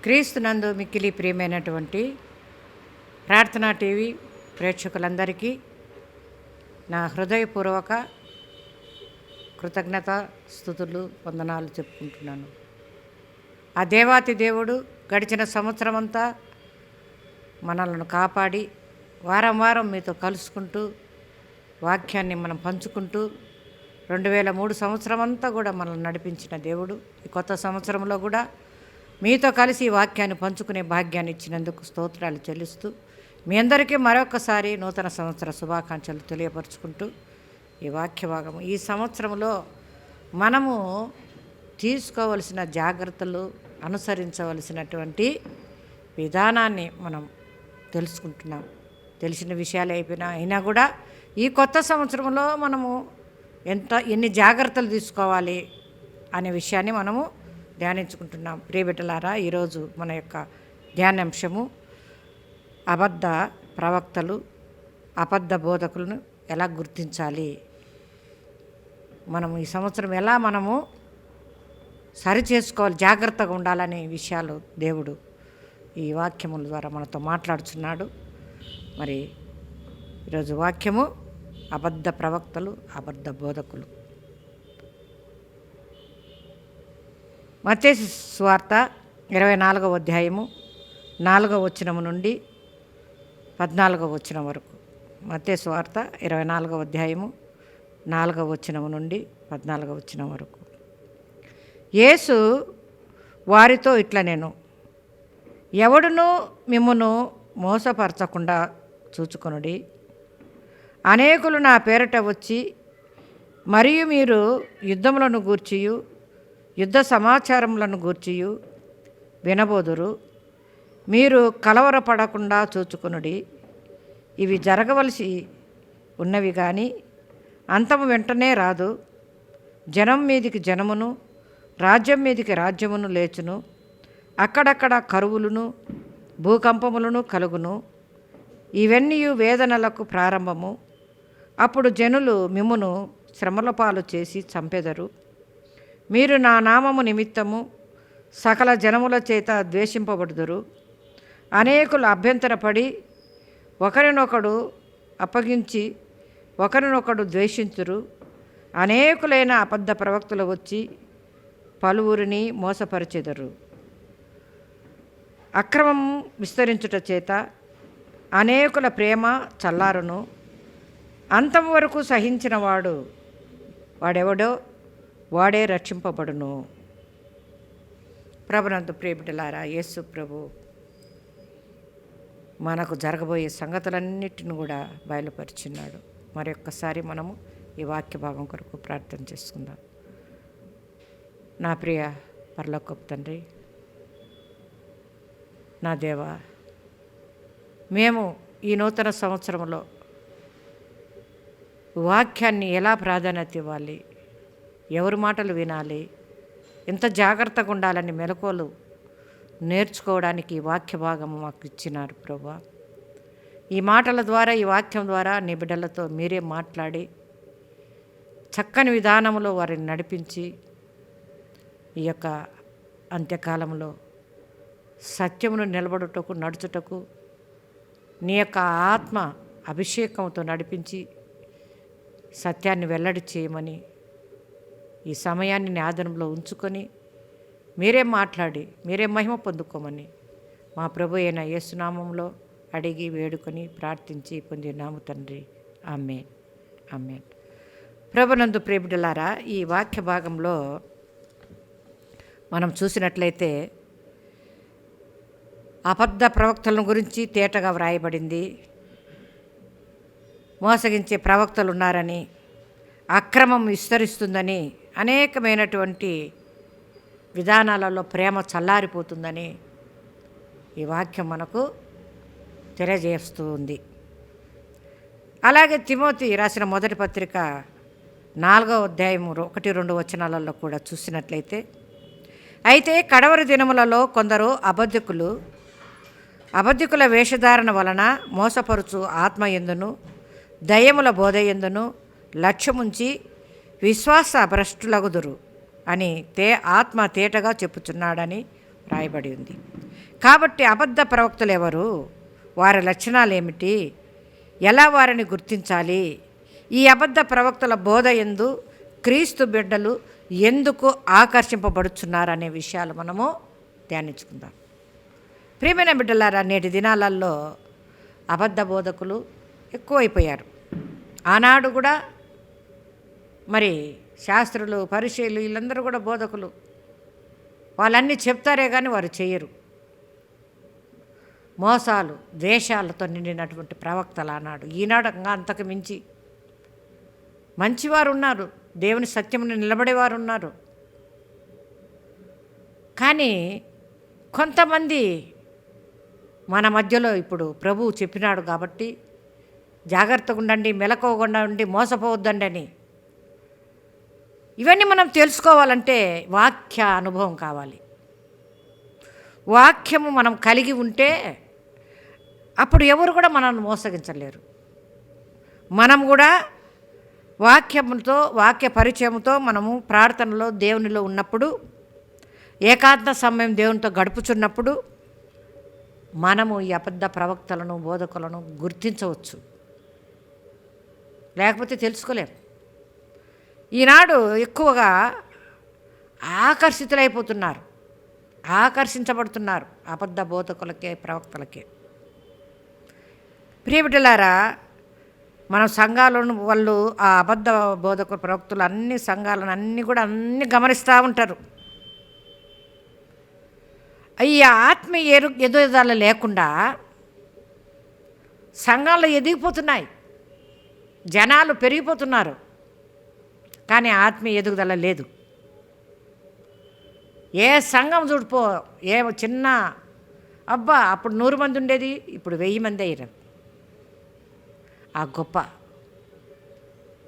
క్రీస్తునందు మిక్కిలి ప్రియమైనటువంటి ప్రార్థనా టీవీ ప్రేక్షకులందరికీ నా హృదయపూర్వక కృతజ్ఞత స్తుతులు వందనాలు చెప్పుకుంటున్నాను. ఆ దేవాతి దేవుడు గడిచిన సంవత్సరం అంతా మనల్ని కాపాడి వారం వారం మీతో కలుసుకుంటూ వాక్యాన్ని మనం పంచుకుంటూ 2003 సంవత్సరం అంతా కూడా మనల్ని నడిపించిన దేవుడు ఈ కొత్త సంవత్సరంలో కూడా మీతో కలిసి ఈ వాక్యాన్ని పంచుకునే భాగ్యాన్ని ఇచ్చినందుకు స్తోత్రాలు చెల్లిస్తూ మీ అందరికీ మరొకసారి నూతన సంవత్సర శుభాకాంక్షలు తెలియపరుచుకుంటూ ఈ వాక్య భాగము ఈ సంవత్సరంలో మనము తీసుకోవలసిన జాగ్రత్తలు అనుసరించవలసినటువంటి విధానాన్ని మనం తెలుసుకుంటున్నాం. తెలిసిన విషయాలు అయినా కూడా ఈ కొత్త సంవత్సరంలో మనము ఎన్ని జాగ్రత్తలు తీసుకోవాలి అనే విషయాన్ని మనము ధ్యానించుకుంటున్నాం. ప్రియబిడ్డలారా, ఈరోజు మన యొక్క ధ్యానాంశము అబద్ధ ప్రవక్తలు అబద్ధ బోధకులను ఎలా గుర్తించాలి, మనము ఈ సంవత్సరం ఎలా మనము సరి చేసుకోవాలి, జాగ్రత్తగా ఉండాలనే విషయాలు దేవుడు ఈ వాక్యముల ద్వారా మనతో మాట్లాడుచున్నాడు. మరి ఈరోజు వాక్యము అబద్ధ ప్రవక్తలు అబద్ధ బోధకులు. మత్తయి సువార్త 24వ అధ్యాయము 4వ వచనము నుండి 14వ వచనం వరకు. మత్తయి సువార్త 24వ అధ్యాయము 4వ వచనము నుండి 14వ వచనం వరకు. యేసు వారితో ఇట్లా, నేను ఎవడునూ మిమ్మును మోసపరచకుండా చూచుకొనుడి. అనేకులు నా పేరట వచ్చి మరియు మీరు యుద్ధములను గూర్చియు యుద్ధ సమాచారములను గూర్చియు వినబోదురు. మీరు కలవరపడకుండా చూచుకొనుడి. ఇవి జరగవలసి ఉన్నవి కానీ అంతము వెంటనే రాదు. జనం మీదికి జనమును రాజ్యం మీదికి రాజ్యమును లేచును. అక్కడక్కడ కరువులను భూకంపములను కలుగును. ఇవన్నీ వేదనలకు ప్రారంభము. అప్పుడు జనులు మిమ్మును శ్రమల పాలు చేసి చంపెదరు. మీరు నా నామము నిమిత్తము సకల జనముల చేత ద్వేషింపబడుదురు. అనేకులు అభ్యంతరపడి ఒకరినొకడు అప్పగించి ఒకరినొకడు ద్వేషించురు. అనేకులైన అబద్ధ ప్రవక్తలు వచ్చి పలువురిని మోసపరిచెదరు. అక్రమం విస్తరించుట చేత అనేకుల ప్రేమ చల్లారును. అంతం వరకు సహించిన వాడెవడో వాడే రక్షింపబడును. ప్రభునందు ప్రియబిడ్డలారా, యేసు ప్రభు మనకు జరగబోయే సంగతులన్నిటిని కూడా బయలుపరిచున్నాడు. మరొక్కసారి మనము ఈ వాక్య భాగం కొరకు ప్రార్థన చేసుకుందాం. నా ప్రియ పరలోకపు తండ్రి, నా దేవా, మేము ఈ నూతన సంవత్సరంలో వాక్యాన్ని ఎలా ప్రాధాన్యత ఇవ్వాలి, ఎవరి మాటలు వినాలి, ఎంత జాగ్రత్తగా ఉండాలని మెలకువలు నేర్చుకోవడానికి ఈ వాక్య భాగము మాకు ఇచ్చినారు ప్రభువా. ఈ మాటల ద్వారా, ఈ వాక్యం ద్వారా నీ బిడ్డలతో మీరే మాట్లాడి చక్కని విధానంలో వారిని నడిపించి ఈ యొక్క అంత్యకాలంలో సత్యమును నిలబడుటకు నడుచుటకు నీ యొక్క ఆత్మ అభిషేకంతో నడిపించి సత్యాన్ని వెల్లడి చేయమని ఈ సమయాన్ని నీ ఆధీనంలో ఉంచుకొని మీరే మాట్లాడి మీరే మహిమ పొందుకోమని మా ప్రభు అయిన యేసునామంలో అడిగి వేడుకొని ప్రార్థించి పొందినాము తండ్రి. ఆమేన్, ఆమేన్. ప్రభునందు ప్రియబిడ్డలారా, ఈ వాక్య భాగంలో మనం చూసినట్లయితే అబద్ధ ప్రవక్తలను గురించి తేటగా వ్రాయబడింది. మోసగించే ప్రవక్తలు ఉన్నారని, అక్రమం విస్తరిస్తుందని, అనేకమైనటువంటి విధానాలలో ప్రేమ చల్లారిపోతుందని ఈ వాక్యం మనకు తెలియజేస్తూ ఉంది. అలాగే తిమోతి రాసిన మొదటి పత్రిక 4వ అధ్యాయము 1-2 వచనాలలో కూడా చూసినట్లయితే, అయితే కడవరి దినములలో కొందరు అబద్ధికుల వేషధారణ వలన మోసపరుచు ఆత్మ యందును దయ్యముల బోధ యందును లక్ష్యముంచి విశ్వాస భ్రష్టులగుదురు అని ఆత్మ తేటగా చెప్పుచున్నాడని రాయబడి ఉంది. కాబట్టి అబద్ధ ప్రవక్తలు ఎవరు, వారి లక్షణాలు ఏమిటి, ఎలా వారిని గుర్తించాలి, ఈ అబద్ధ ప్రవక్తల బోధ యందు క్రీస్తు బిడ్డలు ఎందుకు ఆకర్షింపబడుచున్నారనే విషయాలు మనము ధ్యానించుకుందాం. ప్రియమైన బిడ్డలారా, నేటి దినాలలో అబద్ధ బోధకులు ఎక్కువైపోయారు. ఆనాడు కూడా మరి శాస్త్రులు, పరిచయులు వీళ్ళందరూ కూడా బోధకులు. వాళ్ళన్నీ చెప్తారే కానీ వారు చేయరు. మోసాలు, ద్వేషాలతో నిండినటువంటి ప్రవక్తలు ఆనాడు. ఈనాడు ఇంకా అంతకు మించి మంచివారు ఉన్నారు, దేవుని సత్యమును నిలబడేవారు ఉన్నారు. కానీ కొంతమంది మన మధ్యలో ఇప్పుడు ప్రభువు చెప్పినాడు కాబట్టి జాగ్రత్తగా ఉండండి, మెలకువగా ఉండి, మోసపోవద్దండి అని. ఇవన్నీ మనం తెలుసుకోవాలంటే వాక్య అనుభవం కావాలి. వాక్యము మనం కలిగి ఉంటే అప్పుడు ఎవరు కూడా మనల్ని మోసగించలేరు. మనం కూడా వాక్యముతో, వాక్య పరిచయంతో మనము ప్రార్థనలో దేవునిలో ఉన్నప్పుడు, ఏకాంత సమయం దేవునితో గడుపుచున్నప్పుడు మనము ఈ అబద్ధ ప్రవక్తలను, బోధకులను గుర్తించవచ్చు. లేకపోతే తెలుసుకోలేం. ఈనాడు ఎక్కువగా ఆకర్షించబడుతున్నారు అబద్ధ బోధకులకే, ప్రవక్తలకే. ప్రియబిడ్డలారా, మనం సంఘాలను వాళ్ళు ఆ అబద్ధ బోధకుల ప్రవక్తలు అన్ని సంఘాలను అన్నీ గమనిస్తూ ఉంటారు. ఈ ఆత్మీయ ఎదుగుదల లేకుండా సంఘాలు ఎదిగిపోతున్నాయి, జనాలు పెరిగిపోతున్నారు, కానీ ఆత్మీయ ఎదుగుదల లేదు. ఏ సంఘం చూడిపో, ఏ చిన్న అబ్బా అప్పుడు 100 మంది ఉండేది, ఇప్పుడు 1000 మంది అయ్యారు. ఆ గొప్ప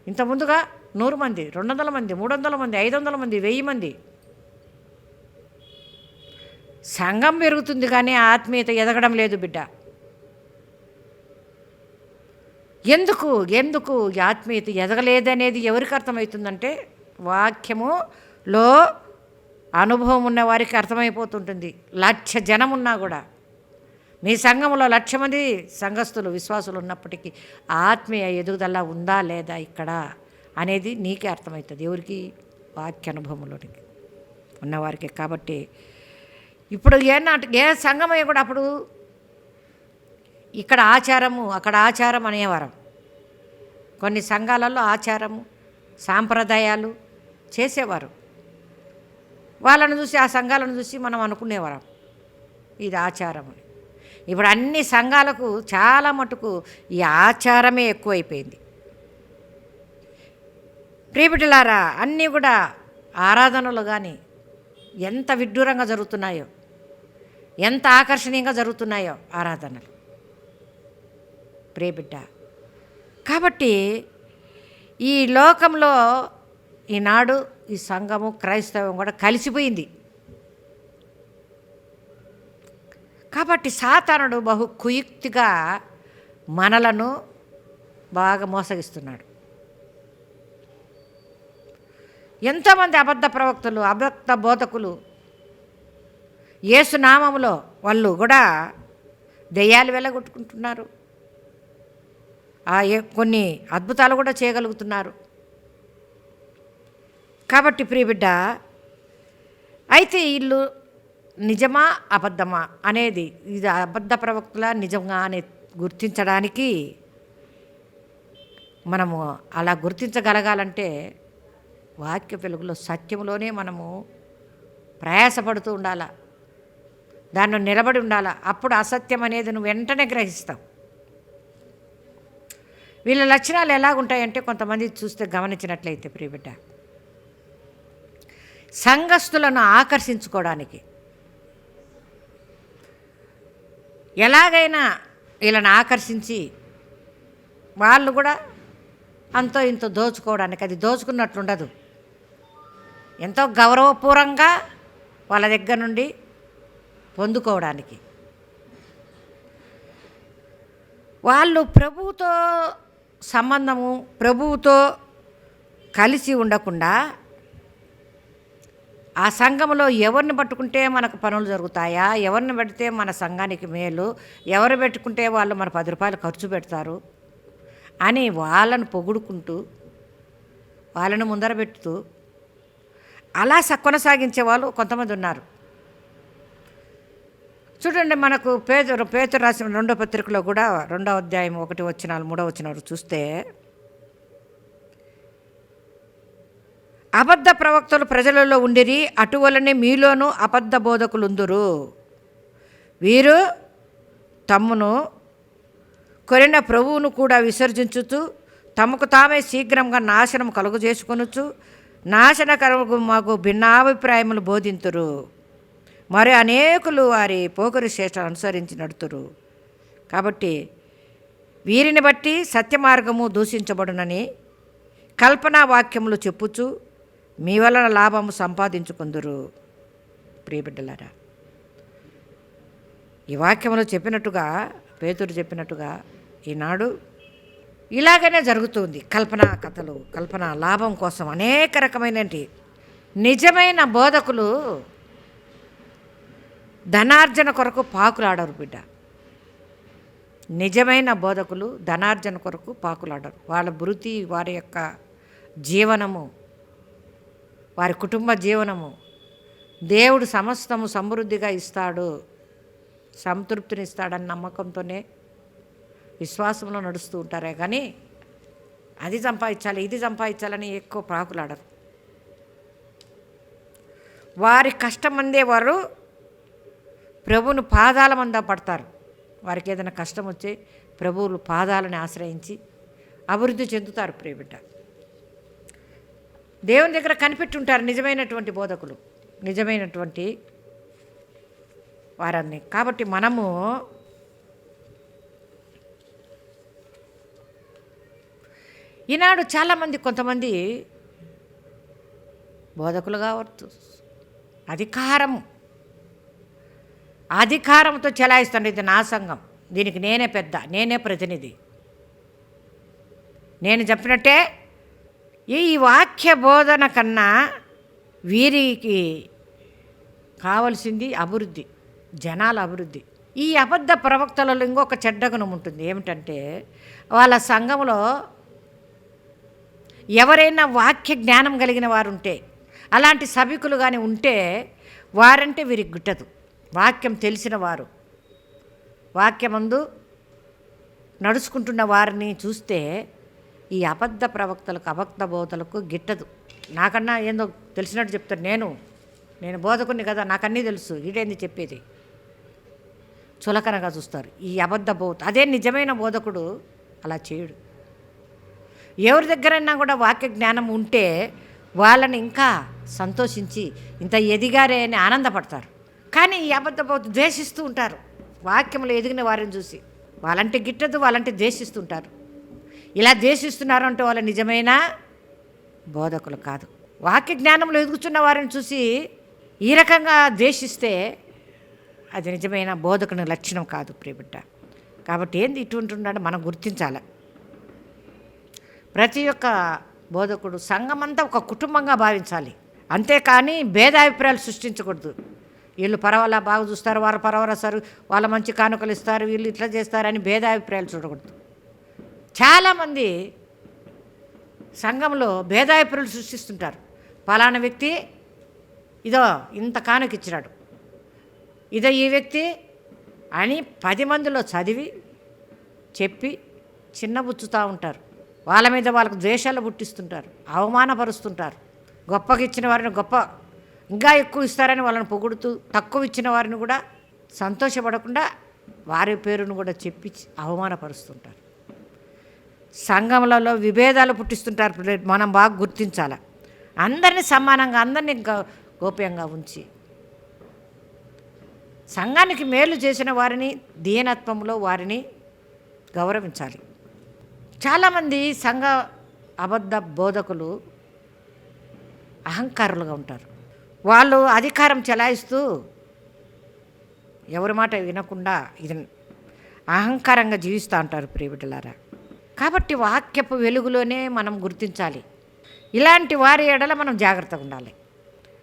ఇంత ముందుగా 100 మంది, 200 మంది, 300 మంది, 500 మంది, 1000 మంది. సంఘం పెరుగుతుంది కానీ ఆత్మీయత ఎదగడం లేదు బిడ్డ. ఎందుకు ఈ ఆత్మీయత ఎదగలేదనేది ఎవరికి అర్థమవుతుందంటే వాక్యములో అనుభవం ఉన్న వారికి అర్థమైపోతుంటుంది. 1,00,000 జనం ఉన్నా కూడా, మీ సంఘంలో 1,00,000 మంది సంఘస్థులు, విశ్వాసులు ఉన్నప్పటికీ ఆత్మీయ ఎదుగుదల ఉందా లేదా ఇక్కడ అనేది నీకే అర్థమవుతుంది. ఎవరికి? వాక్య అనుభవంలోనికి ఉన్నవారికి. కాబట్టి ఇప్పుడు ఏ సంఘమయ్య కూడా అప్పుడు ఇక్కడ ఆచారము, అక్కడ ఆచారం అనేవారం. కొన్ని సంఘాలలో ఆచారము, సాంప్రదాయాలు చేసేవారు. వాళ్ళను చూసి, ఆ సంఘాలను చూసి మనం అనుకునేవారం ఇది ఆచారం అని. ఇప్పుడు అన్ని సంఘాలకు చాలా మటుకు ఈ ఆచారమే ఎక్కువైపోయింది. ప్రియబిడ్డలారా, అన్నీ కూడా ఆరాధనలు కానీ ఎంత విడ్డూరంగా జరుగుతున్నాయో, ఎంత ఆకర్షణీయంగా జరుగుతున్నాయో ఆరాధనలు ప్రియబిడ్డ. కాబట్టి ఈ లోకంలో ఈనాడు ఈ సంఘము, క్రైస్తవం కూడా కలిసిపోయింది. కాబట్టి సాతానుడు బహు కుయుక్తిగా మనలను బాగా మోసగిస్తున్నాడు. ఎంతోమంది అబద్ధ ప్రవక్తలు, అబద్ధ బోధకులు యేసు నామములో వాళ్ళు కూడా దెయ్యాలు వెళ్ళగొట్టుకుంటున్నారు, కొన్ని అద్భుతాలు కూడా చేయగలుగుతున్నారు. కాబట్టి ప్రియబిడ్డ, అయితే వీళ్ళు నిజమా అబద్ధమా అనేది, ఇది అబద్ధ ప్రవక్తల నిజంగా అని గుర్తించడానికి మనము అలా గుర్తించగలగాలంటే వాక్య వెలుగులో, సత్యంలోనే మనము ప్రయాసపడుతూ ఉండాలా, దాన్ని నిలబడి ఉండాలా. అప్పుడు అసత్యం అనేది నువ్వు వెంటనే గ్రహిస్తావు. వీళ్ళ లక్షణాలు ఎలాగుంటాయంటే, కొంతమంది చూస్తే గమనించినట్లయితే ప్రియబిడ్డ, సంఘస్థులను ఆకర్షించుకోవడానికి ఎలాగైనా వీళ్ళని ఆకర్షించి వాళ్ళు కూడా అంతో ఇంతో దోచుకోవడానికి, అది దోచుకున్నట్లుండదు, ఎంతో గౌరవపూర్వంగా వాళ్ళ దగ్గర నుండి పొందుకోవడానికి వాళ్ళు ప్రభువుతో సంబంధము, ప్రభువుతో కలిసి ఉండకుండా ఆ సంఘంలో ఎవరిని పట్టుకుంటే మనకు పనులు జరుగుతాయా, ఎవరిని పెడితే మన సంఘానికి మేలు, ఎవరు పెట్టుకుంటే వాళ్ళు మన 10 రూపాయలు ఖర్చు పెడతారు అని వాళ్ళను పొగుడుకుంటూ, వాళ్ళను ముందర పెడుతూ అలా కొనసాగించే వాళ్ళు కొంతమంది ఉన్నారు. చూడండి, మనకు పేతురు రాసిన 2వ పత్రికలో కూడా 2వ అధ్యాయం 1 వచనాలు 3వ వచనాలు చూస్తే, అబద్ధ ప్రవక్తలు ప్రజలలో ఉండిరి, అటువలనే మీలోనూ అబద్ధ బోధకులుందురు. వీరు తమ్మును కొరిన ప్రభువును కూడా విసర్జించుతూ తమకు తామే శీఘ్రంగా నాశనం కలుగజేసుకొనుచు నాశనకరము మాకు భిన్నాభిప్రాయములు బోధింతురు. మరి అనేకులు వారి పోకరి శేషాలు అనుసరించి నడుతురు. కాబట్టి వీరిని బట్టి సత్యమార్గము దూషించబడునని కల్పనా వాక్యములు చెప్పుచు మీ వలన లాభము సంపాదించుకుందురు. ప్రియబిడ్డలారా, ఈ వాక్యములు చెప్పినట్టుగా, పేతురు చెప్పినట్టుగా ఈనాడు ఇలాగనే జరుగుతుంది. కల్పనా కథలు, కల్పన లాభం కోసం అనేక రకమైన నిజమైన బోధకులు ధనార్జన కొరకు పాకులాడరు బిడ్డ. నిజమైన బోధకులు ధనార్జన కొరకు పాకులాడరు. వాళ్ళ వృత్తి, వారి యొక్క జీవనము, వారి కుటుంబ జీవనము దేవుడు సమస్తము సమృద్ధిగా ఇస్తాడు, సంతృప్తిని ఇస్తాడని నమ్మకంతోనే విశ్వాసంలో నడుస్తూ ఉంటారే కానీ అది సంపాదించాలి, ఇది సంపాదించాలని ఎక్కువ పాకులాడరు. వారి కష్టం అందే వారు ప్రభువును పాదాల మంద పడతారు. వారికి ఏదైనా కష్టం వచ్చే ప్రభువులు పాదాలని ఆశ్రయించి అభివృద్ధి చెందుతారు. ప్రియబిడ్డ, దేవుని దగ్గర కనిపెట్టుంటారు నిజమైనటువంటి బోధకులు, నిజమైనటువంటి వారని. కాబట్టి మనము ఈనాడు చాలామంది, కొంతమంది బోధకులు కావచ్చు, అధికారంతో చెలాయిస్తాను. ఇది నా సంఘం, దీనికి నేనే పెద్ద, నేనే ప్రతినిధి, నేను చెప్పినట్టే. ఈ వాక్య బోధన కన్నా వీరికి కావలసింది అభివృద్ధి, జనాల అభివృద్ధి. ఈ అబద్ధ ప్రవక్తలలో ఇంకొక చెడ్డ గుణం ఉంటుంది. ఏమిటంటే, వాళ్ళ సంఘంలో ఎవరైనా వాక్య జ్ఞానం కలిగిన వారు ఉంటే, అలాంటి సభికులు కానీ ఉంటే, వారంటే వీరికి గిట్టదు. వాక్యం తెలిసిన వారు, వాక్యమందు నడుచుకుంటున్న వారిని చూస్తే ఈ అబద్ధ ప్రవక్తలకు, అబద్ధ బోధలకు గిట్టదు. నాకన్నా ఏందో తెలిసినట్టు చెప్తారు. నేను బోధకుని కదా, నాకన్నీ తెలుసు, వీడేంది చెప్పేది, చులకనగా చూస్తారు ఈ అబద్ధ బోధ. అదే నిజమైన బోధకుడు అలా చేయడు. ఎవరి దగ్గరైనా కూడా వాక్య జ్ఞానం ఉంటే వాళ్ళని ఇంకా సంతోషించి ఇంత ఎదిగారే అని ఆనందపడతారు. కానీ ఈ అబద్ధ బోధ ద్వేషిస్తూ ఉంటారు. వాక్యంలో ఎదిగిన వారిని చూసి వాళ్ళంటే గిట్టదు, వాళ్ళంటే ద్వేషిస్తుంటారు. ఇలా ద్వేషిస్తున్నారు అంటే వాళ్ళ నిజమైన బోధకులు కాదు. వాక్య జ్ఞానంలో ఎదుగుతున్న వారిని చూసి ఈ రకంగా ద్వేషిస్తే అది నిజమైన బోధకుని లక్షణం కాదు ప్రియబిడ్డ. కాబట్టి ఏంది ఇటువంటి ఉన్నాడో మనం గుర్తించాలి. ప్రతి ఒక్క బోధకుడు సంఘమంతా ఒక కుటుంబంగా భావించాలి, అంతేకాని భేదాభిప్రాయాలు సృష్టించకూడదు. వీళ్ళు పర్వాలా బాగా చూస్తారు, వారు పర్వాలేస్తారు, వాళ్ళ మంచి కానుకలు ఇస్తారు, వీళ్ళు ఇట్లా చేస్తారని భేదాభిప్రాయాలు చూడకూడదు. చాలామంది సంఘంలో భేదాభిప్రాయాలు సృష్టిస్తుంటారు. పలానా వ్యక్తి ఇదో ఇంత కానుక ఇచ్చినాడు, ఇదో ఈ వ్యక్తి అని 10 మందిలో చదివి చెప్పి చిన్నబుచ్చుతూ ఉంటారు. వాళ్ళ మీద వాళ్ళకు ద్వేషాలు పుట్టిస్తుంటారు, అవమానపరుస్తుంటారు. గొప్పగా ఇచ్చిన వారిని గొప్ప ఇంకా ఎక్కువ ఇస్తారని వాళ్ళని పొగుడుతూ, తక్కువ ఇచ్చిన వారిని కూడా సంతోషపడకుండా వారి పేరును కూడా చెప్పి అవమానపరుస్తుంటారు. సంఘములలో విభేదాలు పుట్టిస్తుంటారు. మనం బాగా గుర్తించాలి. అందరినీ సమానంగా, అందరినీ గోప్యంగా ఉంచి సంఘానికి మేలు చేసిన వారిని, దీనత్వంలో వారిని గౌరవించాలి. చాలామంది సంఘ అబద్ధ బోధకులు అహంకారులుగా ఉంటారు. వాళ్ళు అధికారం చెలాయిస్తూ ఎవరి మాట వినకుండా ఇది అహంకారంగా జీవిస్తూ ఉంటారు ప్రియబిడ్డలారా. కాబట్టి వాక్యపు వెలుగులోనే మనం గుర్తించాలి. ఇలాంటి వారి ఎడల మనం జాగ్రత్తగా ఉండాలి.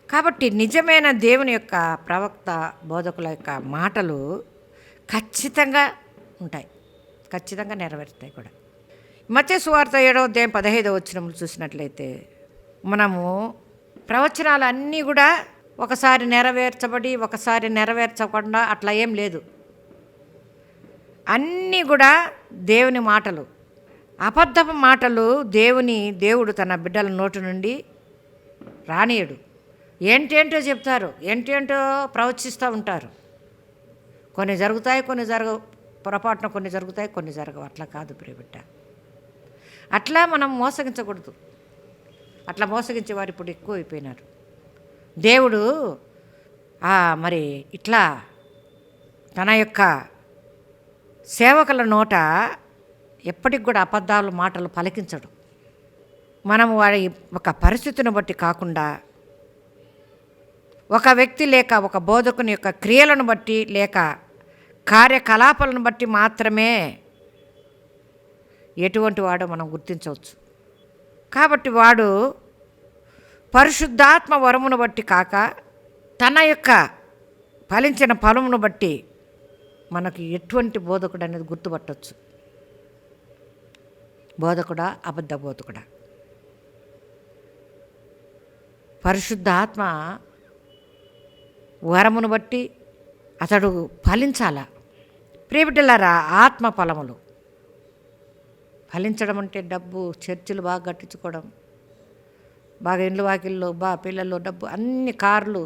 కాబట్టి నిజమైన దేవుని యొక్క ప్రవక్త బోధకుల యొక్క మాటలు ఖచ్చితంగా ఉంటాయి, ఖచ్చితంగా నెరవేరుతాయి కూడా. మత్తయి సువార్త 7:15 చూసినట్లయితే మనము ప్రవచనాలు అన్నీ కూడా ఒకసారి నెరవేర్చబడి ఒకసారి నెరవేర్చకుండా అట్లా ఏం లేదు. అన్నీ కూడా దేవుని మాటలు. అబద్ధపు మాటలు దేవుడు తన బిడ్డల నోటి నుండి రానియడు. ఏంటేంటో చెప్తారు, ఏంటేంటో ప్రవచిస్తూ ఉంటారు. కొన్ని జరుగుతాయి, కొన్ని జరగవు. పొరపాటున కొన్ని జరుగుతాయి, కొన్ని జరగవు. అట్లా కాదు ప్రియబిడ్డ, అట్లా మనం మోసగించకూడదు. అట్లా మోసగించే వారు ఇప్పుడు ఎక్కువ అయిపోయినారు. దేవుడు మరి ఇట్లా తన యొక్క సేవకుల నోట ఎప్పటికి కూడా అబద్ధాలు మాటలు పలికించడు. మనం వాడి ఒక పరిస్థితిని బట్టి కాకుండా, ఒక వ్యక్తి లేక ఒక బోధకుని యొక్క క్రియలను బట్టి లేక కార్యకలాపాలను బట్టి మాత్రమే ఎటువంటి వాడో మనం గుర్తించవచ్చు. కాబట్టి వాడు పరిశుద్ధాత్మ వరమును బట్టి కాక తన యొక్క ఫలించిన ఫలమును బట్టి మనకు ఎటువంటి బోధకుడు అనేది గుర్తుపట్టవచ్చు. బోధకుడా, అబద్ధ బోధకుడా? పరిశుద్ధాత్మ వరమును బట్టి అతడు ఫలించాల. ప్రియబిడ్డలారా, ఆత్మ ఫలములు ఫలించడం అంటే డబ్బు, చర్చిలు బాగా కట్టించుకోవడం, బాగా ఇండ్లు వాకిళ్ళు, పిల్లలు, డబ్బు, అన్ని కార్లు,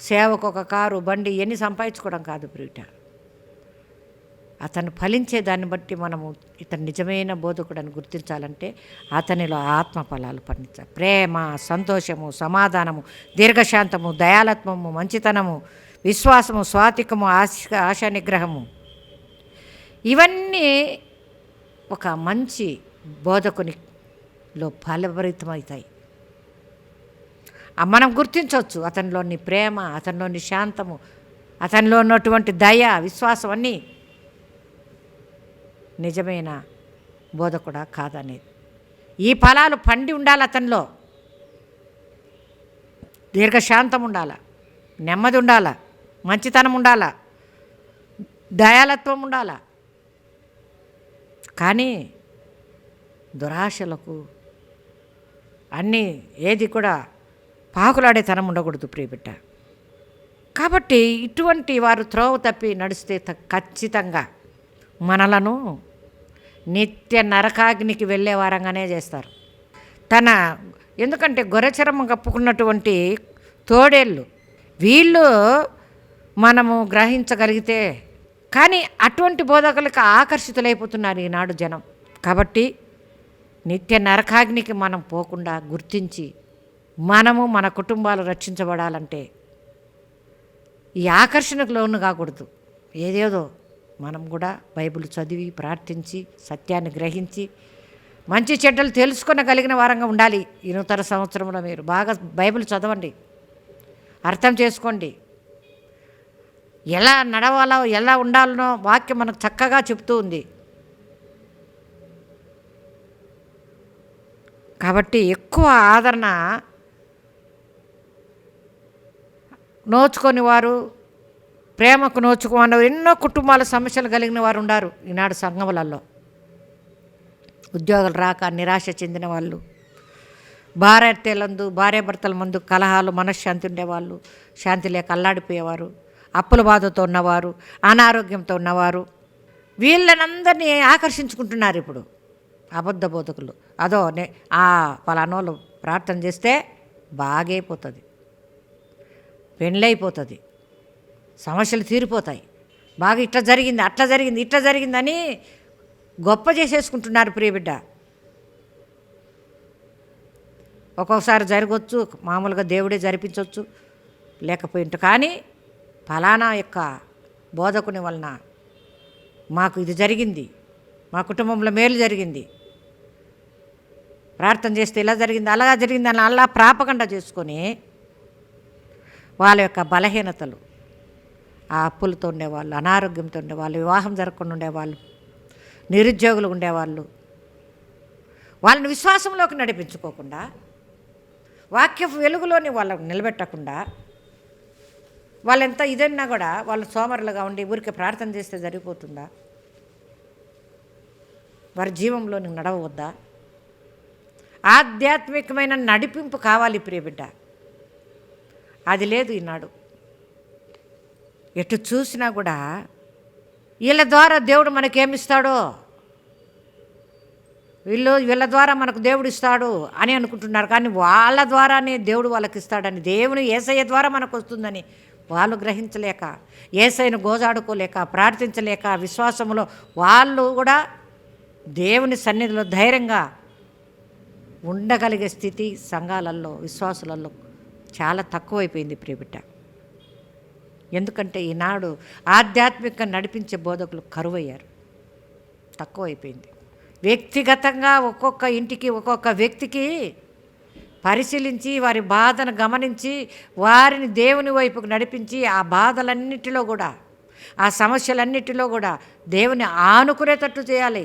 సేవకు ఒక కారు, బండి, ఇవన్నీ సంపాదించుకోవడం కాదు ప్రియుట. అతను ఫలించే దాన్ని బట్టి మనము ఇతను నిజమైన బోధకుడని గుర్తించాలంటే అతనిలో ఆత్మ ఫలాలు పండించాలి. ప్రేమ, సంతోషము, సమాధానము, దీర్ఘశాంతము, దయాలత్వము, మంచితనము, విశ్వాసము, స్వాతికము, ఆశా నిగ్రహము, ఇవన్నీ ఒక మంచి బోధకునిలో ఫలభరితమవుతాయి. మనం గుర్తించవచ్చు అతనిలోని ప్రేమ, అతనిలోని శాంతము, అతనిలో ఉన్నటువంటి దయ, విశ్వాసం అన్నీ నిజమైన బోధకుడా కాదనేది. ఈ ఫలాలు పండి ఉండాలి అతనిలో. దీర్ఘశాంతం ఉండాల, నెమ్మది ఉండాల, మంచితనం ఉండాల, దయాలత్వం ఉండాల. కానీ దురాశలకు అన్నీ ఏది కూడా పాకులాడేతనం ఉండకూడదు ప్రియబిడ్డ. కాబట్టి ఇటువంటి వారు త్రోవ తప్పి నడిస్తే ఖచ్చితంగా మనలను నిత్య నరకాగ్నికి వెళ్ళే వారంగానే చేస్తారు. ఎందుకంటే గొర్రెచర్మం కప్పుకున్నటువంటి తోడేళ్ళు వీళ్ళు మనము గ్రహించగలిగితే, కానీ అటువంటి బోధకులకు ఆకర్షితులైపోతున్నారు ఈనాడు జనం. కాబట్టి నిత్య నరకాగ్నికి మనం పోకుండా గుర్తించి మనము మన కుటుంబాలు రక్షించబడాలంటే ఈ ఆకర్షణకు లోను కాకూడదు. ఏదేదో మనం కూడా బైబిల్ చదివి ప్రార్థించి సత్యాన్ని గ్రహించి మంచి చెడ్డలు తెలుసుకొనగలిగిన వారంగా ఉండాలి. ఈ నూతన సంవత్సరంలో మీరు బాగా బైబిల్ చదవండి, అర్థం చేసుకోండి. ఎలా నడవాలో, ఎలా ఉండాలనో వాక్యం మనకు చక్కగా చెప్తూ ఉంది. కాబట్టి ఎక్కువ ఆదరణ నోచుకొని వారు, ప్రేమకు నోచుకున్న ఎన్నో కుటుంబాల సమస్యలు కలిగిన వారు ఉన్నారు ఈనాడు సంఘములలో. ఉద్యోగాలు రాక నిరాశ చెందిన వాళ్ళు, భార్యాభర్తల ముందు కలహాలు, మనశ్శాంతి ఉండేవాళ్ళు, శాంతి లేక అల్లాడిపోయేవారు, అప్పుల బాధతో ఉన్నవారు, అనారోగ్యంతో ఉన్నవారు, వీళ్ళనందరినీ ఆకర్షించుకుంటున్నారు ఇప్పుడు అబద్ధ బోధకులు. పలానోళ్ళు ప్రార్థన చేస్తే బాగైపోతుంది, పెళ్ళైపోతుంది, సమస్యలు తీరిపోతాయి, బాగా ఇట్లా జరిగింది, అట్లా జరిగింది, ఇట్లా జరిగిందని గొప్ప చేసేసుకుంటున్నారు ప్రియబిడ్డ. ఒక్కొక్కసారి జరగవచ్చు, మామూలుగా దేవుడే జరిపించవచ్చు, లేకపోయింట. కానీ ఫలానా యొక్క బోధకుని వలన మాకు ఇది జరిగింది, మా కుటుంబంలో మేలు జరిగింది, ప్రార్థన చేస్తే ఇలా జరిగింది, అలాగా జరిగింది అని అలా ప్రాపగండ చేసుకొని వాళ్ళ యొక్క బలహీనతలు, ఆ అప్పులతో ఉండేవాళ్ళు, అనారోగ్యంతో ఉండేవాళ్ళు, వివాహం జరగకుండా ఉండేవాళ్ళు, నిరుద్యోగులు ఉండేవాళ్ళు, వాళ్ళని విశ్వాసంలోకి నడిపించుకోకుండా వాక్యపు వెలుగులోని వాళ్ళకు నిలబెట్టకుండా వాళ్ళు ఎంత ఇదన్నా కూడా వాళ్ళు సోమరులుగా ఉండి ఊరికే ప్రార్థన చేస్తే సరిపోతుందా? వారి జీవంలోని నడవద్దా? ఆధ్యాత్మికమైన నడిపింపు కావాలి ప్రియబిడ్డ. అది లేదు ఈనాడు. ఎటు చూసినా కూడా వీళ్ళ ద్వారా దేవుడు మనకేమిస్తాడో, వీళ్ళ ద్వారా మనకు దేవుడు ఇస్తాడు అని అనుకుంటున్నారు. కానీ వాళ్ళ ద్వారానే దేవుడు వాళ్ళకి ఇస్తాడని, దేవుని యేసయ్య ద్వారా మనకు వస్తుందని వాళ్ళు గ్రహించలేక, యేసయ్యను గోజాడుకోలేక, ప్రార్థించలేక, విశ్వాసంలో వాళ్ళు కూడా దేవుని సన్నిధిలో ధైర్యంగా ఉండగలిగే స్థితి సంఘాలలో, విశ్వాసులలో చాలా తక్కువైపోయింది ప్రియబిడ్డ. ఎందుకంటే ఈనాడు ఆధ్యాత్మికంగా నడిపించే బోధకులు కరువయ్యారు, తక్కువైపోయింది. వ్యక్తిగతంగా ఒక్కొక్క ఇంటికి, ఒక్కొక్క వ్యక్తికి పరిశీలించి వారి బాధను గమనించి వారిని దేవుని వైపుకు నడిపించి ఆ బాధలన్నిటిలో కూడా, ఆ సమస్యలన్నిటిలో కూడా దేవుని ఆనుకునేటట్టు చేయాలి.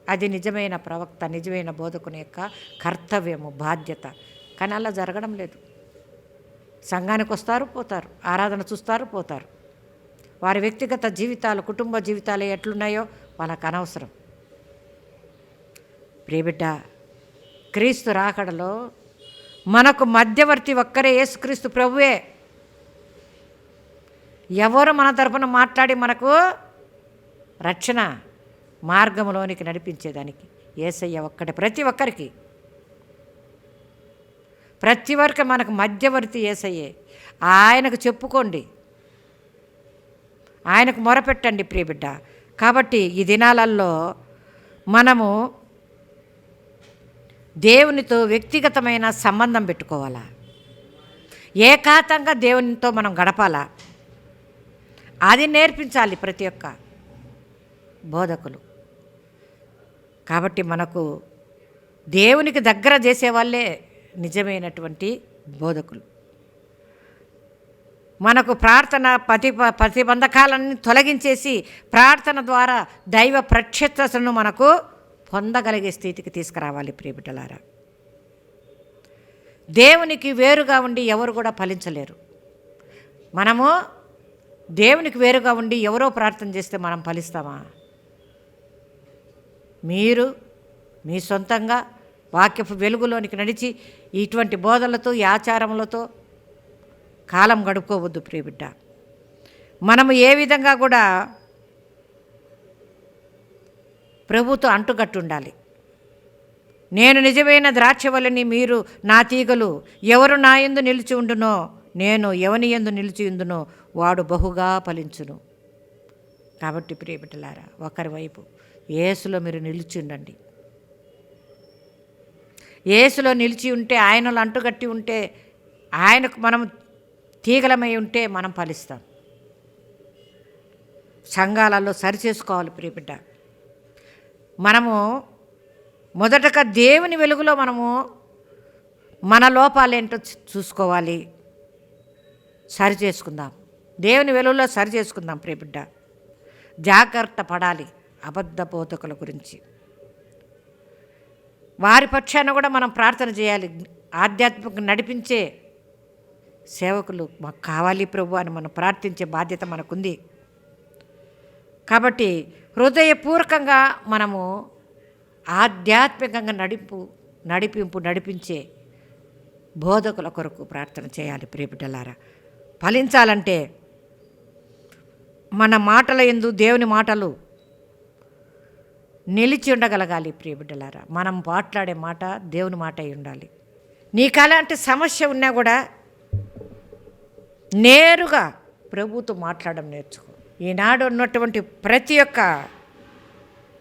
అది నిజమైన ప్రవక్త, నిజమైన బోధకుని యొక్క కర్తవ్యము, బాధ్యత. కానీ అలా జరగడం లేదు. సంఘానికి వస్తారు, పోతారు, ఆరాధన చూస్తారు, పోతారు. వారి వ్యక్తిగత జీవితాలు, కుటుంబ జీవితాలు ఎట్లున్నాయో వాళ్ళకు అనవసరం. ప్రియబిడ్డ, క్రీస్తు రాకడలో మనకు మధ్యవర్తి ఒక్కరే, యేసుక్రీస్తు ప్రభువే. ఎవరు మన తరపున మాట్లాడి మనకు రక్షణ మార్గంలోనికి నడిపించేదానికి యేసయ్య ఒక్కడే. ప్రతి ఒక్కరికి మనకు మధ్యవర్తి యేసయ్యే. ఆయనకు చెప్పుకోండి, ఆయనకు మొరపెట్టండి ప్రియబిడ్డ. కాబట్టి ఈ దినాలలో మనము దేవునితో వ్యక్తిగతమైన సంబంధం పెట్టుకోవాలా, ఏకాంతంగా దేవునితో మనం గడపాలా. అది నేర్పించాలి ప్రతి ఒక్క బోధకులు. కాబట్టి మనకు దేవునికి దగ్గర చేసేవాళ్ళే నిజమైనటువంటి బోధకులు. మనకు ప్రార్థన ప్రతిబంధకాలన్నీ తొలగించేసి ప్రార్థన ద్వారా దైవ ప్రత్యక్షతను మనకు పొందగలిగే స్థితికి తీసుకురావాలి ప్రియబిడ్డలారా. దేవునికి వేరుగా ఉండి ఎవరు కూడా ఫలించలేరు. మనము దేవునికి వేరుగా ఉండి ఎవరో ప్రార్థన చేస్తే మనం ఫలిస్తామా? మీరు మీ సొంతంగా వాక్యపు వెలుగులోనికి నడిచి ఇటువంటి బోధలతో, ఈ ఆచారములతో కాలం గడుపుకోవద్దు ప్రియబిడ్డ. మనము ఏ విధంగా కూడా ప్రభుతో అంటుకట్టు ఉండాలి. నేను నిజమైన ద్రాక్షవల్లిని, మీరు నా తీగలు. ఎవరు నా యందు నిలిచి ఉండునో, నేను ఎవని యందు నిలిచి ఉండునో వాడు బహుగా ఫలించును. కాబట్టి ప్రియబిడ్డలారా, ఒకరి వైపు యేసులో మీరు నిలిచి ఉండండి. యేసులో నిలిచి ఉంటే, ఆయనలో అంటుకట్టి ఉంటే, ఆయనకు మనం తీగలమై ఉంటే మనం ఫలిస్తాం. సంఘాలలో సరిచేసుకోవాలి ప్రియబిడ్డ. మనము మొదటగా దేవుని వెలుగులో మనము మన లోపాలేంటో చూసుకోవాలి, సరి చేసుకుందాం. దేవుని వెలుగులో సరి చేసుకుందాం ప్రియబిడ్డ. జాగ్రత్త పడాలి అబద్ధ బోధకుల గురించి. వారి పక్షాన కూడా మనం ప్రార్థన చేయాలి. ఆధ్యాత్మిక నడిపించే సేవకులు మాకు కావాలి ప్రభు అని మనం ప్రార్థించే బాధ్యత మనకుంది. కాబట్టి హృదయపూర్వకంగా మనము ఆధ్యాత్మికంగా నడిపించే బోధకుల కొరకు ప్రార్థన చేయాలి ప్రియబిడ్డలారా. ఫలించాలంటే మన మాటల యందు దేవుని మాటలు నిలిచి ఉండగలగాలి ప్రియబిడ్డలారా. మనం మాట్లాడే మాట దేవుని మాట అయి ఉండాలి. నీకు అలాంటి సమస్య ఉన్నా కూడా నేరుగా ప్రభుతో మాట్లాడడం నేర్చుకో. ఈనాడు ఉన్నటువంటి ప్రతి ఒక్క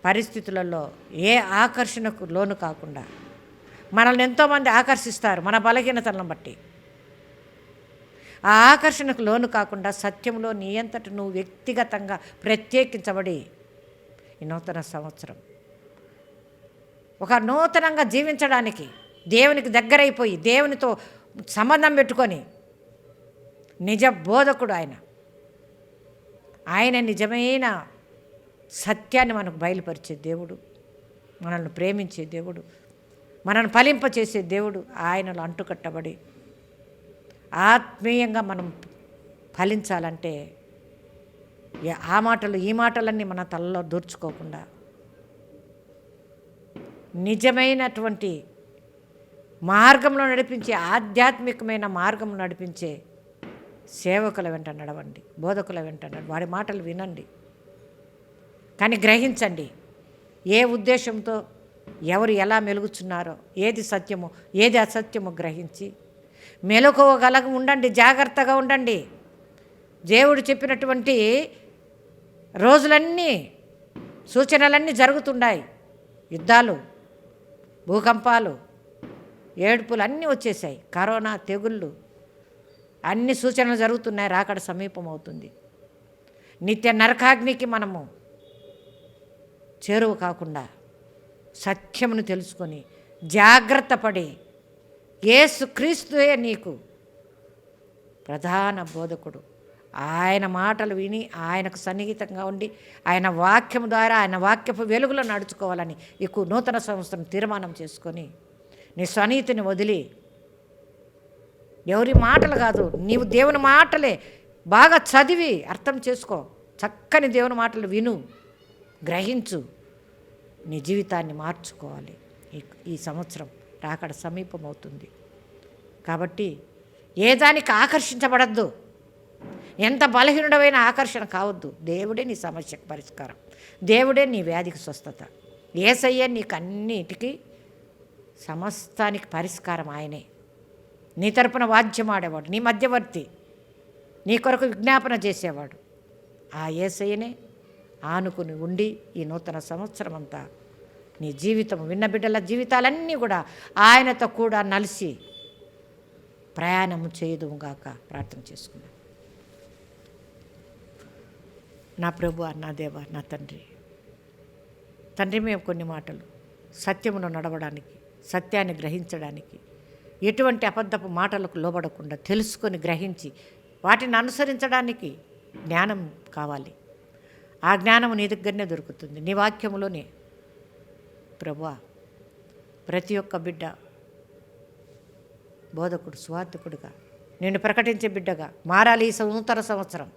పరిస్థితులలో ఏ ఆకర్షణకు లోను కాకుండా మనల్ని ఎంతోమంది ఆకర్షిస్తారు మన బలహీనతలను బట్టి. ఆ ఆకర్షణకు లోను కాకుండా సత్యంలో నీ అంతట నువ్వు వ్యక్తిగతంగా ప్రత్యేకించబడి ఈ నూతన సంవత్సరం ఒక నూతనంగా జీవించడానికి దేవునికి దగ్గరైపోయి దేవునితో సంబంధం పెట్టుకొని నిజ బోధకుడు ఆయన నిజమైన సత్యాన్ని మనకు బయలుపరిచే దేవుడు, మనల్ని ప్రేమించే దేవుడు, మనల్ని ఫలింపచేసే దేవుడు ఆయనలో అంటుకట్టబడి ఆత్మీయంగా మనం ఫలించాలంటే ఆ మాటలు ఈ మాటలన్నీ మన తలలో దూర్చుకోకుండా నిజమైనటువంటి మార్గంలో నడిపించే ఆధ్యాత్మికమైన మార్గం నడిపించే సేవకుల వెంట నడవండి, బోధకుల వెంట నడవండి, వారి మాటలు వినండి. కానీ గ్రహించండి ఏ ఉద్దేశంతో ఎవరు ఎలా మెలుగుచున్నారో, ఏది సత్యమో ఏది అసత్యమో గ్రహించి మెలకువగల ఉండండి, జాగ్రత్తగా ఉండండి. దేవుడు చెప్పినటువంటి రోజులన్నీ సూచనలన్నీ జరుగుతున్నాయి. యుద్ధాలు, భూకంపాలు, ఏడుపులు అన్నీ వచ్చేసాయి, కరోనా, తెగుళ్ళు, అన్ని సూచనలు జరుగుతున్నాయి. రాకడ సమీపం అవుతుంది. నిత్య నరకాగ్నికి మనము చేరువ కాకుండా సత్యమును తెలుసుకొని జాగ్రత్త పడి యేసుక్రీస్తుయే నీకు ప్రధాన బోధకుడు. ఆయన మాటలు విని ఆయనకు సన్నిహితంగా ఉండి ఆయన వాక్యం ద్వారా ఆయన వాక్యపు వెలుగులో నడుచుకోవాలని ఎక్కువ నూతన సంవత్సరం తీర్మానం చేసుకొని నీ స్వనీతిని వదిలి, ఎవరి మాటలు కాదు, నీవు దేవుని మాటలే బాగా చదివి అర్థం చేసుకో, చక్కని దేవుని మాటలు విను, గ్రహించు, నీ జీవితాన్ని మార్చుకోవాలి. ఈ సంవత్సరం రాకడ సమీపం అవుతుంది కాబట్టి ఏ దానికి ఆకర్షించబడద్దు, ఎంత బలహీనుడమైన ఆకర్షణ కావద్దు. దేవుడే నీ సమస్యకు పరిష్కారం, దేవుడే నీ వ్యాధికి స్వస్థత, యేసయ్యే నీకు అన్నిటికీ సమస్తానికి పరిష్కారం. ఆయనే నీ తరపున వాద్యం ఆడేవాడు, నీ మధ్యవర్తి, నీ కొరకు విజ్ఞాపన చేసేవాడు. ఆ యేసయ్యనే ఆనుకుని ఉండి ఈ నూతన సంవత్సరం అంతా నీ జీవితం, విన్న బిడ్డల జీవితాలన్నీ కూడా ఆయనతో కూడా నలిసి ప్రయాణం చేయదుగాక ప్రార్థన చేసుకున్నాను. నా ప్రభు, నా దేవ, నా తండ్రి, మేము కొన్ని మాటలు సత్యమును నడవడానికి, సత్యాన్ని గ్రహించడానికి, ఎటువంటి అబద్ధపు మాటలకు లోబడకుండా తెలుసుకొని గ్రహించి వాటిని అనుసరించడానికి జ్ఞానం కావాలి. ఆ జ్ఞానం నీ దగ్గరనే దొరుకుతుంది, నీ వాక్యములోనే. ప్రభువా, ప్రతి ఒక్క బిడ్డ బోధకుడు, స్వార్థకుడుగా, నేను ప్రకటించే బిడ్డగా మారాలి ఈ నూతన సంవత్సరం.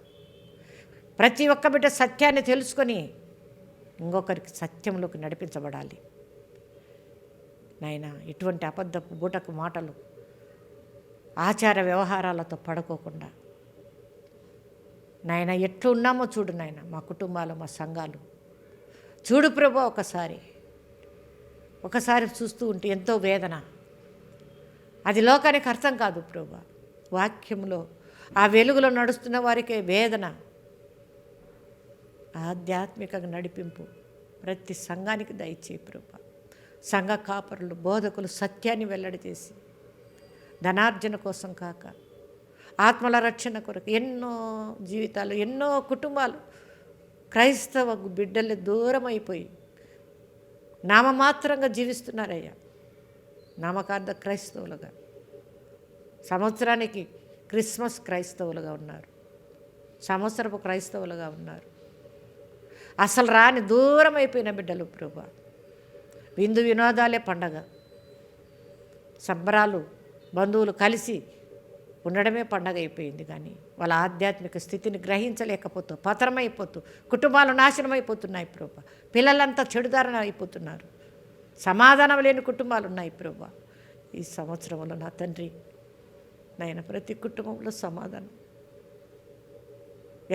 ప్రతి ఒక్క బిడ్డ సత్యాన్ని తెలుసుకొని ఇంకొకరికి సత్యంలోకి నడిపించబడాలి. నాయన, ఇటువంటి అబద్ధపు బూటకు మాటలు, ఆచార వ్యవహారాలతో పడుకోకుండా నాయన ఎట్లు ఉన్నామో చూడు నాయన, మా కుటుంబాలు, మా సంఘాలు చూడు ప్రభు. ఒకసారి చూస్తూ ఉంటే ఎంతో వేదన, అది లోకానికి అర్థం కాదు ప్రభు. వాక్యంలో ఆ వెలుగులో నడుస్తున్న వారికే వేదన. ఆధ్యాత్మికంగా నడిపింపు ప్రతి సంఘానికి దయచేయి ప్రభు. సంఘ కాపరులు, బోధకులు సత్యాన్ని వెల్లడి చేసి ధనార్జన కోసం కాక ఆత్మల రక్షణ కొరకు ఎన్నో జీవితాలు, ఎన్నో కుటుంబాలు క్రైస్తవ బిడ్డలు దూరం అయిపోయి నామమాత్రంగా జీవిస్తున్నారయ్యా. నామకార్థ క్రైస్తవులుగా, సంవత్సరానికి క్రిస్మస్ క్రైస్తవులుగా ఉన్నారు, సంవత్సరపు క్రైస్తవులుగా ఉన్నారు. అసలు రాని దూరం అయిపోయిన బిడ్డలు ప్రభా. విందు వినోదాలే పండగ, సంబరాలు, బంధువులు కలిసి ఉండడమే పండగ అయిపోయింది. కానీ వాళ్ళ ఆధ్యాత్మిక స్థితిని గ్రహించలేకపోతూ పతనమైపోతూ కుటుంబాలు నాశనం అయిపోతున్నాయి ప్రభా. పిల్లలంతా చెడుదారణ అయిపోతున్నారు. సమాధానం లేని కుటుంబాలు ఉన్నాయి ప్రభా. ఈ సంవత్సరంలో నా తండ్రి నాయన ప్రతి కుటుంబంలో సమాధానం,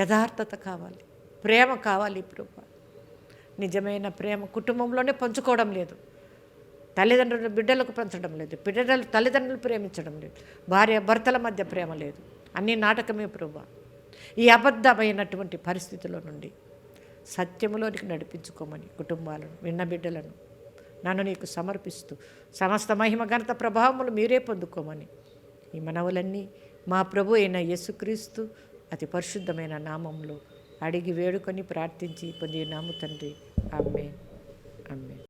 యథార్థత కావాలి, ప్రేమ కావాలి ప్రభా. నిజమైన ప్రేమ కుటుంబంలోనే పంచుకోవడం లేదు, తల్లిదండ్రులు బిడ్డలకు పంచడం లేదు, బిడ్డలు తల్లిదండ్రులు ప్రేమించడం లేదు, భార్య భర్తల మధ్య ప్రేమ లేదు, అన్నీ నాటకమే ప్రభా. ఈ అబద్ధమైనటువంటి పరిస్థితుల నుండి సత్యములోనికి నడిపించుకోమని కుటుంబాలను, విన్న బిడ్డలను నన్ను నీకు సమర్పిస్తూ సమస్త మహిమ ఘనత ప్రభావములు మీరే పొందుకోమని ఈ మనవులన్నీ మా ప్రభు అయిన యేసుక్రీస్తు అతి పరిశుద్ధమైన నామంలో అడిగి వేడుకొని ప్రార్థించి పొంది నాము తండ్రి. ఆమేన్, ఆమేన్.